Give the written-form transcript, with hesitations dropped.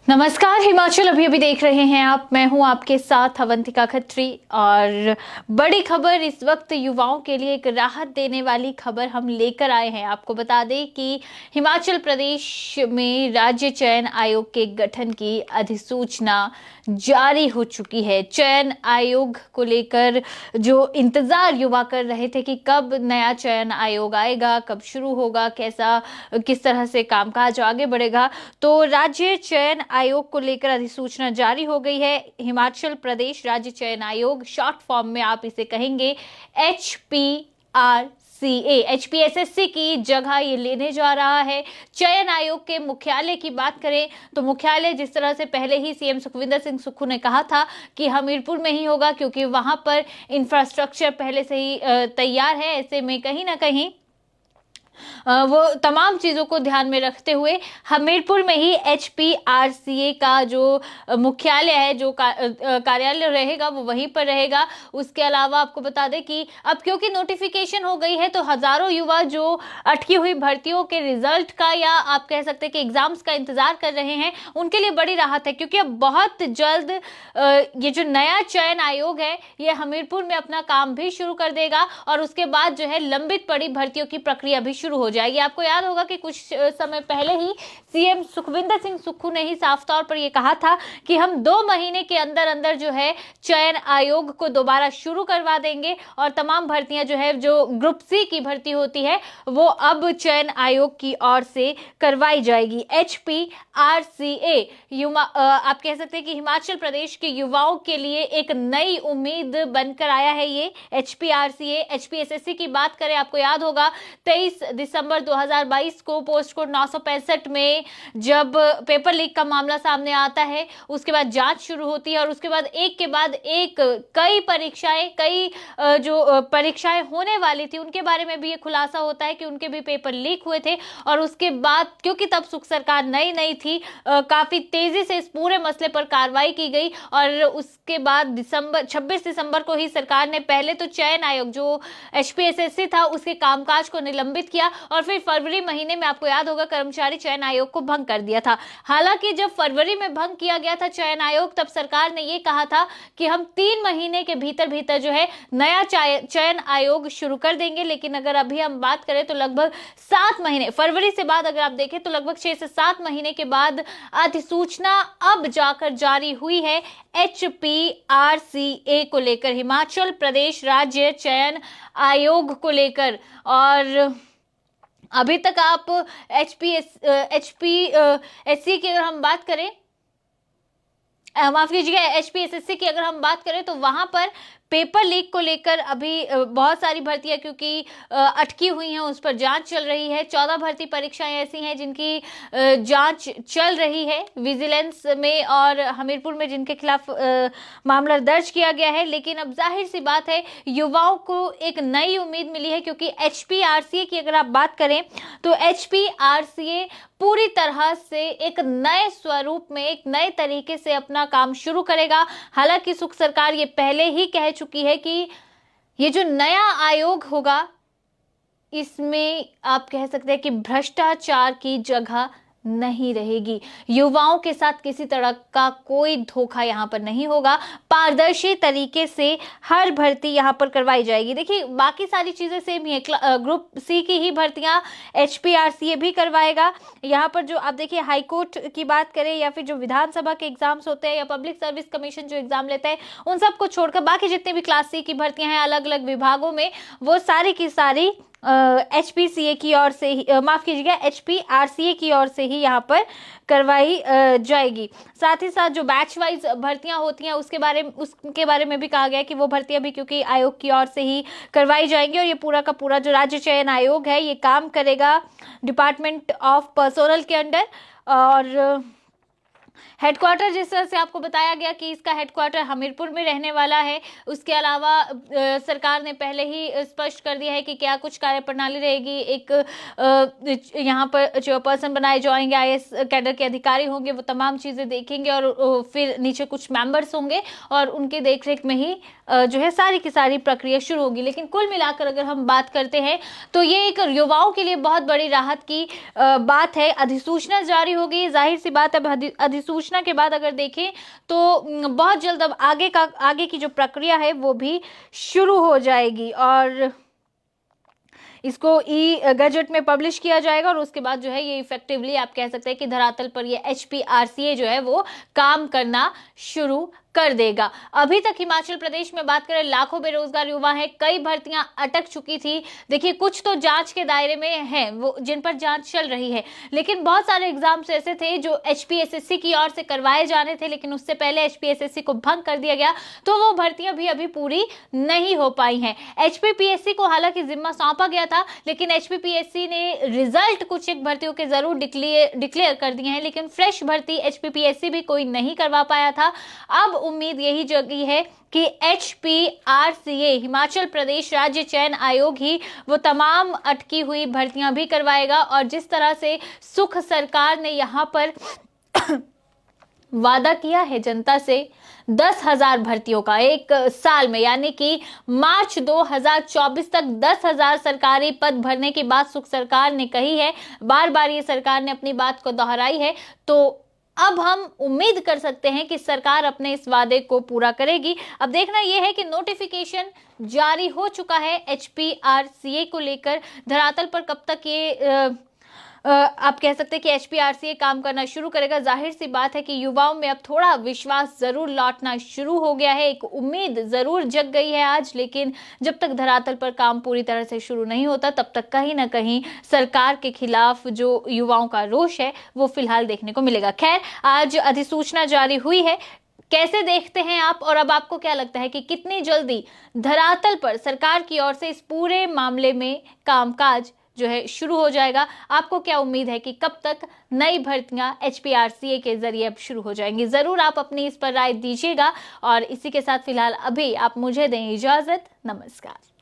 नमस्कार, हिमाचल अभी देख रहे हैं आप। मैं हूं आपके साथ अवंतिका खत्री और बड़ी खबर इस वक्त युवाओं के लिए एक राहत देने वाली खबर हम लेकर आए हैं। आपको बता दें कि हिमाचल प्रदेश में राज्य चयन आयोग के गठन की अधिसूचना जारी हो चुकी है। चयन आयोग को लेकर जो इंतजार युवा कर रहे थे कि कब नया चयन आयोग आएगा, कब शुरू होगा, किस तरह से कामकाज आगे बढ़ेगा, तो राज्य चयन आयोग को लेकर अधिसूचना जारी हो गई है। हिमाचल प्रदेश राज्य चयन आयोग, शॉर्ट फॉर्म में आप इसे कहेंगे HPRCA, HPSSC की जगह ये लेने जा रहा है। चयन आयोग के मुख्यालय की बात करें तो मुख्यालय जिस तरह से पहले ही सीएम सुखविंदर सिंह सुक्खू ने कहा था कि हमीरपुर में ही होगा, क्योंकि वहां पर इंफ्रास्ट्रक्चर पहले से ही तैयार है। ऐसे में कहीं ना कहीं वो तमाम चीजों को ध्यान में रखते हुए हमीरपुर में ही HPRCA का जो मुख्यालय है, जो कार्यालय रहेगा, वो वहीं पर रहेगा। उसके अलावा आपको बता दें कि अब क्योंकि नोटिफिकेशन हो गई है, तो हजारों युवा जो अटकी हुई भर्तियों के रिजल्ट का या आप कह सकते हैं कि एग्जाम्स का इंतजार कर रहे हैं, उनके लिए बड़ी राहत है, क्योंकि अब बहुत जल्द ये जो नया चयन आयोग है ये हमीरपुर में अपना काम भी शुरू कर देगा और उसके बाद जो है लंबित पड़ी भर्तियों की प्रक्रिया भी शुरू हो जाएगी। आपको याद होगा कि कुछ समय पहले ही सीएम सुखविंदर सिंह सुक्खू ने ही साफ तौर पर यह कहा था कि हम 2 महीने के अंदर अंदर जो है चयन आयोग को दोबारा शुरू करवा देंगे और तमाम भर्तियां जो है, जो ग्रुप सी की भर्ती होती है, वो अब चयन आयोग की ओर से करवाई जाएगी। HPRCA आप कह सकते हैं कि हिमाचल प्रदेश के युवाओं के लिए एक नई उम्मीद बनकर आया है। ये HPRCA, HPSSC की बात करें, आपको याद होगा 23 दिसंबर 2022 को पोस्ट कोड 965 में जब पेपर लीक का मामला सामने आता है, उसके बाद जांच शुरू होती है और उसके बाद एक कई परीक्षाएं होने वाली थी, उनके बारे में भी ये खुलासा होता है कि उनके भी पेपर लीक हुए थे। और उसके बाद क्योंकि तब सुख सरकार नई थी, काफी तेजी से इस पूरे मसले पर कार्रवाई की गई और उसके बाद 26 दिसंबर को ही सरकार ने पहले तो चयन आयोग जो HPSSC था उसके कामकाज को निलंबित किया और फिर फरवरी महीने में आपको याद होगा कर्मचारी चयन आयोग को भंग कर दिया था। हालांकि जब फरवरी में भंग किया गया था चयन आयोग, तब सरकार ने यह कहा था कि हम 3 महीने के भीतर जो है नया चयन आयोग शुरू कर देंगे। लेकिन अगर अभी हम बात करें तो लगभग 7 महीने, फरवरी से बाद अगर आप देखें तो लगभग 6 से 7 महीने के बाद अधिसूचना अब जाकर जारी हुई है HPRCA को लेकर, हिमाचल प्रदेश राज्य चयन आयोग को लेकर। और अभी तक आप HPSC की अगर हम बात करें, माफ कीजिएगा, HPSSC की अगर हम बात करें तो वहां पर पेपर लीक को लेकर अभी बहुत सारी भर्तियां क्योंकि अटकी हुई हैं, उस पर जांच चल रही है। 14 भर्ती परीक्षाएं ऐसी हैं जिनकी जांच चल रही है विजिलेंस में और हमीरपुर में, जिनके खिलाफ मामला दर्ज किया गया है। लेकिन अब जाहिर सी बात है युवाओं को एक नई उम्मीद मिली है, क्योंकि HPRCA की अगर आप बात करें तो HPRCA पूरी तरह से एक नए स्वरूप में, एक नए तरीके से अपना काम शुरू करेगा। हालांकि सुख सरकार ये पहले ही कह चुकी है कि ये जो नया आयोग होगा इसमें आप कह सकते हैं कि भ्रष्टाचार की जगह नहीं रहेगी। युवाओं के साथ किसी तरह का कोई धोखा यहां पर नहीं होगा। पारदर्शी तरीके से हर भर्ती यहां पर करवाई जाएगी। देखिए बाकी सारी चीजें सेम ही है, ग्रुप सी की ही भर्तियां HPRCA भी करवाएगा। यहां पर जो आप देखिए हाई कोर्ट की बात करें या फिर जो विधानसभा के एग्जाम्स होते हैं या पब्लिक सर्विस कमीशन जो एग्जाम लेता है, उन सबको छोड़कर बाकी जितने भी क्लास सी की भर्तियां हैं अलग अलग विभागों में, वो सारी की सारी HPCA की ओर से ही, माफ कीजिएगा, HPRCA की ओर से ही यहाँ पर करवाई जाएगी। साथ ही साथ जो बैच वाइज भर्तियां होती हैं उसके बारे में भी कहा गया है कि वो भर्तियां भी क्योंकि आयोग की ओर से ही करवाई जाएंगी। और ये पूरा का पूरा जो राज्य चयन आयोग है ये काम करेगा डिपार्टमेंट ऑफ पर्सोनल के अंडर। और हेडक्वार्टर जिस तरह से आपको बताया गया कि इसका हेडक्वार्टर हमीरपुर में रहने वाला है। उसके अलावा सरकार ने पहले ही स्पष्ट कर दिया है कि क्या कुछ कार्यप्रणाली रहेगी। एक यहाँ पर चेयरपर्सन बनाए जाएंगे, IAS कैडर के अधिकारी होंगे, वो तमाम चीज़ें देखेंगे और फिर नीचे कुछ मेंबर्स होंगे और उनके देखरेख में ही जो है सारी की सारी प्रक्रिया शुरू होगी। लेकिन कुल मिलाकर अगर हम बात करते हैं तो ये एक युवाओं के लिए बहुत बड़ी राहत की बात है। अधिसूचना जारी हो गई, जाहिर सी बात है अधिसूचना के बाद अगर देखें तो बहुत जल्द अब आगे की जो प्रक्रिया है वो भी शुरू हो जाएगी और इसको ई गजट में पब्लिश किया जाएगा और उसके बाद जो है ये इफेक्टिवली आप कह सकते हैं कि धरातल पर ये HPRCA जो है वो काम करना शुरू कर देगा। अभी तक हिमाचल प्रदेश में बात करें लाखों बेरोजगार युवा हैं, कई भर्तियां अटक चुकी थी। देखिए कुछ तो जांच के दायरे में हैं, वो जिन पर जांच चल रही है, लेकिन बहुत सारे एग्जाम्स ऐसे थे जो HPSSC की ओर से करवाए जाने थे, लेकिन उससे पहले HPSSC को भंग कर दिया गया, तो वो भर्तियां भी अभी पूरी नहीं हो पाई हैं। HPPSC को हालांकि जिम्मा सौंपा गया था, लेकिन HPPSC ने रिजल्ट कुछ एक भर्तियों के जरूर डिक्लेयर कर दिए हैं, लेकिन फ्रेश भर्ती HPPSC भी कोई नहीं करवा पाया था। अब उम्मीद यही जगी है कि HPRCA हिमाचल प्रदेश राज्य चयन आयोग ही वो तमाम अटकी हुई भर्तियां भी करवाएगा और जिस तरह से सुख सरकार ने यहां पर वादा किया है जनता से 10,000 भर्तियों का एक साल में, यानी कि मार्च 2024 तक 10,000 सरकारी पद भरने की बात सुख सरकार ने कही है। बार बार ये सरकार ने अपनी बात को दोहराई है, तो अब हम उम्मीद कर सकते हैं कि सरकार अपने इस वादे को पूरा करेगी। अब देखना यह है कि नोटिफिकेशन जारी हो चुका है HPRCA को लेकर, धरातल पर कब तक ये आप कह सकते हैं कि HPRCA काम करना शुरू करेगा। जाहिर सी बात है कि युवाओं में अब थोड़ा विश्वास जरूर लौटना शुरू हो गया है, एक उम्मीद जरूर जग गई है आज, लेकिन जब तक धरातल पर काम पूरी तरह से शुरू नहीं होता तब तक कहीं ना कहीं सरकार के खिलाफ जो युवाओं का रोष है वो फिलहाल देखने को मिलेगा। खैर, आज अधिसूचना जारी हुई है, कैसे देखते हैं आप, और अब आपको क्या लगता है कि कितनी जल्दी धरातल पर सरकार की ओर से इस पूरे मामले में कामकाज जो है शुरू हो जाएगा? आपको क्या उम्मीद है कि कब तक नई भर्तियां HPRCA के जरिए अब शुरू हो जाएंगी? जरूर आप अपनी इस पर राय दीजिएगा और इसी के साथ फिलहाल अभी आप मुझे दें इजाजत। नमस्कार।